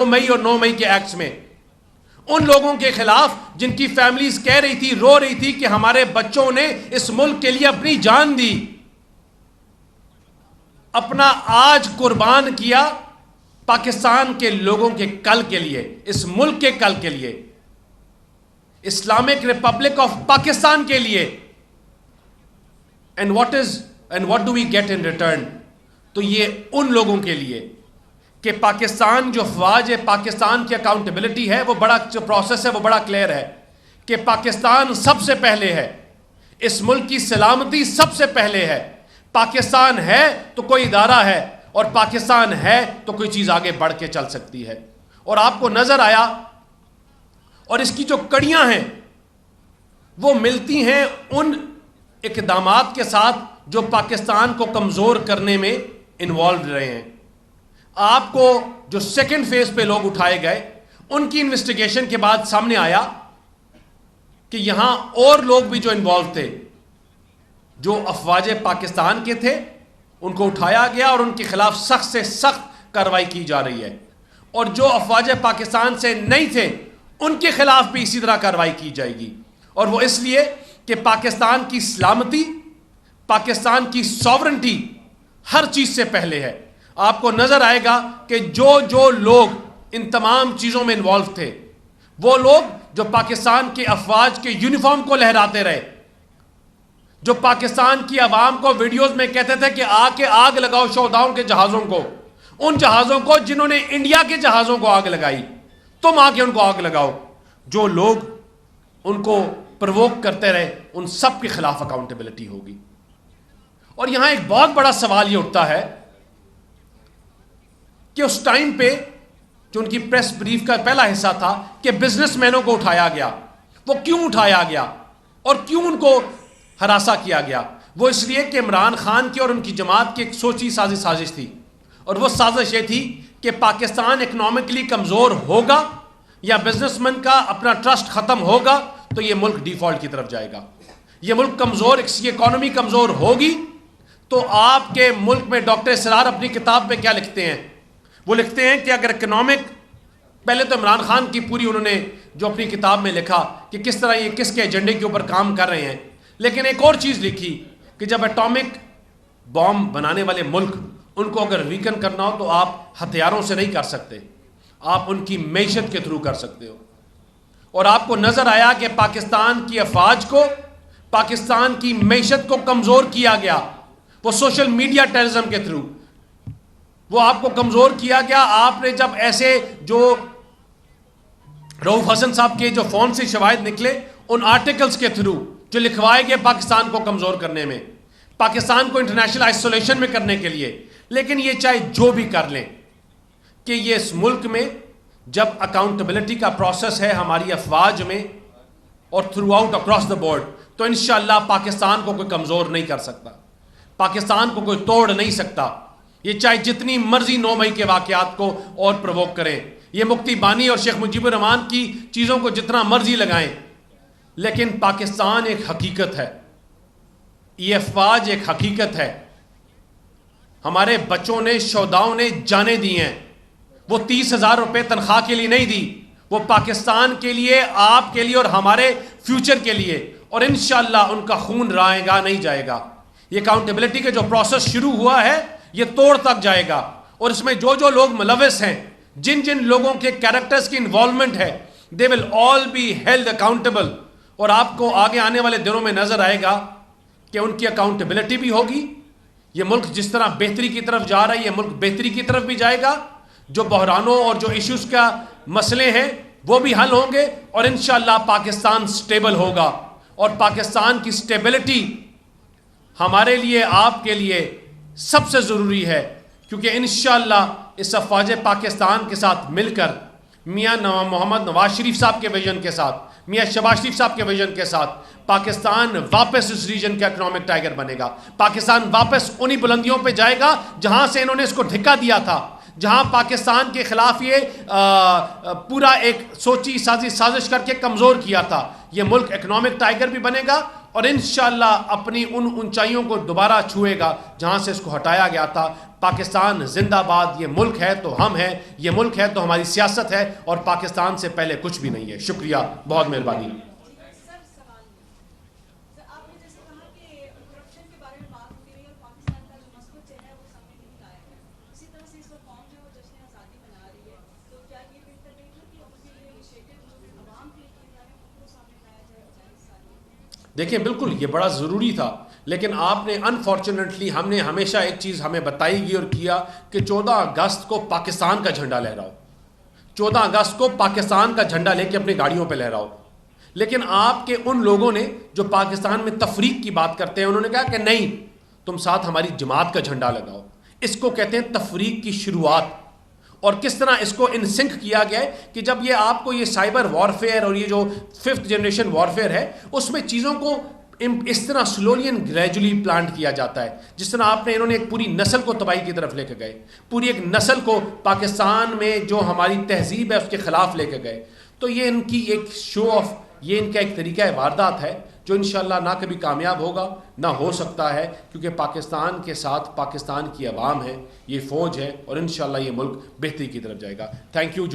मई और 9 मई के एक्ट्स में उन लोगों के खिलाफ जिनकी फैमिलीज कह रही थी, रो रही थी कि हमारे बच्चों ने इस मुल्क के लिए अपनी जान दी, अपना आज कुर्बान किया पाकिस्तान के लोगों के कल के लिए, इस मुल्क के कल के लिए, इस्लामिक रिपब्लिक ऑफ पाकिस्तान के लिए। And what do we get in return? तो ये उन लोगों के लिए कि पाकिस्तान जो अफवाज है, पाकिस्तान की अकाउंटेबिलिटी है, वो बड़ा जो प्रोसेस है वो बड़ा क्लियर है कि पाकिस्तान सबसे पहले है, इस मुल्क की सलामती सबसे पहले है। पाकिस्तान है तो कोई इदारा है, और पाकिस्तान है तो कोई चीज़ आगे बढ़ के चल सकती है। और आपको नज़र आया, और इसकी जो कड़ियाँ हैं वो मिलती हैं उन इक़दामात के साथ जो पाकिस्तान को कमज़ोर करने में इन्वॉल्व रहे हैं। आपको जो सेकंड फेज पे लोग उठाए गए, उनकी इन्वेस्टिगेशन के बाद सामने आया कि यहां और लोग भी जो इन्वॉल्व थे, जो अफवाज पाकिस्तान के थे, उनको उठाया गया और उनके खिलाफ सख्त से सख्त कार्रवाई की जा रही है। और जो अफवाज पाकिस्तान से नहीं थे, उनके खिलाफ भी इसी तरह कार्रवाई की जाएगी। और वो इसलिए कि पाकिस्तान की सलामती, पाकिस्तान की सॉवरेंटी हर चीज से पहले है। आपको नजर आएगा कि जो लोग इन तमाम चीजों में इन्वॉल्व थे, वो लोग जो पाकिस्तान के अफवाज के यूनिफॉर्म को लहराते रहे, जो पाकिस्तान की आवाम को वीडियोस में कहते थे कि आके आग लगाओ शोधाओं के जहाजों को, उन जहाजों को जिन्होंने इंडिया के जहाजों को आग लगाई, तुम आके उनको आग लगाओ। जो लोग उनको प्रवोक करते रहे, उन सब के खिलाफ अकाउंटेबिलिटी होगी। और यहां एक बहुत बड़ा सवाल यह उठता है कि उस टाइम पे जो उनकी प्रेस ब्रीफ का पहला हिस्सा था कि बिजनेसमैनों को उठाया गया, वो क्यों उठाया गया और क्यों उनको हरासा किया गया? वो इसलिए कि इमरान खान की और उनकी जमात की एक सोची साजिश थी, और वो साजिश ये थी कि पाकिस्तान इकोनॉमिकली कमज़ोर होगा या बिजनेसमैन का अपना ट्रस्ट ख़त्म होगा तो ये मुल्क डिफ़ॉल्ट की तरफ जाएगा। ये मुल्क कमज़ोर, इसकी इकॉनमी कमज़ोर होगी तो आपके मुल्क में डॉक्टर इसरार अपनी किताब में क्या लिखते हैं? वो लिखते हैं कि अगर इकोनॉमिक, पहले तो इमरान खान की पूरी उन्होंने जो अपनी किताब में लिखा कि किस तरह ये किसके एजेंडे के ऊपर काम कर रहे हैं, लेकिन एक और चीज़ लिखी कि जब एटॉमिक बॉम्ब बनाने वाले मुल्क, उनको अगर वीकन करना हो तो आप हथियारों से नहीं कर सकते, आप उनकी मैशत के थ्रू कर सकते हो। और आपको नज़र आया कि पाकिस्तान की अफवाज को, पाकिस्तान की मैशत को कमज़ोर किया गया, वो सोशल मीडिया टेररिज्म के थ्रू वो आपको कमज़ोर किया गया। आपने जब ऐसे जो रऊफ हसन साहब के जो फ़ोन से शवाहिद निकले, उन आर्टिकल्स के थ्रू जो लिखवाए गए पाकिस्तान को कमज़ोर करने में, पाकिस्तान को इंटरनेशनल आइसोलेशन में करने के लिए। लेकिन ये चाहे जो भी कर लें कि ये इस मुल्क में जब अकाउंटेबिलिटी का प्रोसेस है हमारी अफवाज में और through out across the board, तो इंशाअल्लाह पाकिस्तान को कोई कमज़ोर नहीं कर सकता, पाकिस्तान को कोई तोड़ नहीं सकता। ये चाहे जितनी मर्जी 9 मई के वाक़यात को और प्रवोक करें, ये मुफ्ती बानी और शेख मुजीबुर रहमान की चीज़ों को जितना मर्जी लगाएं, लेकिन पाकिस्तान एक हकीकत है, ये अफवाज एक हकीकत है। हमारे बच्चों ने, शोधाओं ने जाने दी हैं, वो 30,000 रुपये तनख्वाह के लिए नहीं दी, वो पाकिस्तान के लिए, आपके लिए और हमारे फ्यूचर के लिए। और इंशाअल्लाह उनका खून राएगा नहीं जाएगा। ये अकाउंटेबिलिटी के जो प्रोसेस शुरू हुआ है ये तोड़ तक जाएगा, और इसमें जो लोग मुलविस हैं, जिन लोगों के कैरेक्टर्स की इन्वॉल्वमेंट है, they will all be held accountable. और आपको आगे आने वाले दिनों में नजर आएगा कि उनकी अकाउंटेबिलिटी भी होगी। ये मुल्क जिस तरह बेहतरी की तरफ जा रहा है, ये मुल्क बेहतरी की तरफ भी जाएगा। जो बहरानों और जो इश्यूज का मसले हैं वो भी हल होंगे, और इंशाअल्लाह पाकिस्तान स्टेबल होगा। और पाकिस्तान की स्टेबिलिटी हमारे लिए, आपके लिए सबसे ज़रूरी है, क्योंकि इंशाअल्लाह इस अफवाज पाकिस्तान के साथ मिलकर, मियाँ मोहम्मद नवाज शरीफ साहब के विजन के साथ, मियाँ शहबाज शरीफ साहब के विजन के साथ, पाकिस्तान वापस इस रीजन का इकोनॉमिक टाइगर बनेगा। पाकिस्तान वापस उन्हीं बुलंदियों पे जाएगा जहां से इन्होंने इसको धिक्का दिया था, जहां पाकिस्तान के खिलाफ ये पूरा एक सोची साजिश करके कमज़ोर किया था। ये मुल्क इकोनॉमिक टाइगर भी बनेगा और इंशाअल्लाह अपनी उन ऊंचाइयों को दोबारा छुएगा जहां से इसको हटाया गया था। پاکستان زندہ باد، یہ ملک ہے تو ہم ہیں، یہ ملک ہے تو ہماری سیاست ہے، اور پاکستان سے پہلے کچھ بھی نہیں ہے. شکریہ، بہت مہربانی. دیکھیں بالکل یہ بڑا ضروری تھا، لیکن آپ نے انفارچونیٹلی، ہم نے ہمیشہ ایک چیز ہمیں بتائی گئی اور کیا کہ 14 اگست کو پاکستان کا جھنڈا لہراؤ، 14 اگست کو پاکستان کا جھنڈا لے کے اپنی گاڑیوں پہ لہراؤ. لیکن آپ کے ان لوگوں نے جو پاکستان میں تفریق کی بات کرتے ہیں، انہوں نے کہا کہ نہیں، تم ساتھ ہماری جماعت کا جھنڈا لگاؤ. اس کو کہتے ہیں تفریق کی شروعات. اور کس طرح اس کو انسنک کیا گیا ہے کہ جب یہ آپ کو یہ سائبر وارفیئر اور یہ جو 5th جنریشن وارفیئر ہے، اس میں چیزوں کو اس طرح سلولی اینڈ گریجولی پلانٹ کیا جاتا ہے. جس طرح آپ نے، انہوں نے ایک پوری نسل کو تباہی کی طرف لے کے گئے، پوری ایک نسل کو پاکستان میں جو ہماری تہذیب ہے اس کے خلاف لے کے گئے. تو یہ ان کی ایک شو آف، یہ ان کا ایک طریقہ واردات ہے جو انشاءاللہ نہ کبھی کامیاب ہوگا نہ ہو سکتا ہے، کیونکہ پاکستان کے ساتھ پاکستان کی عوام ہے، یہ فوج ہے، اور انشاءاللہ یہ ملک بہتری کی طرف جائے گا. Thank you.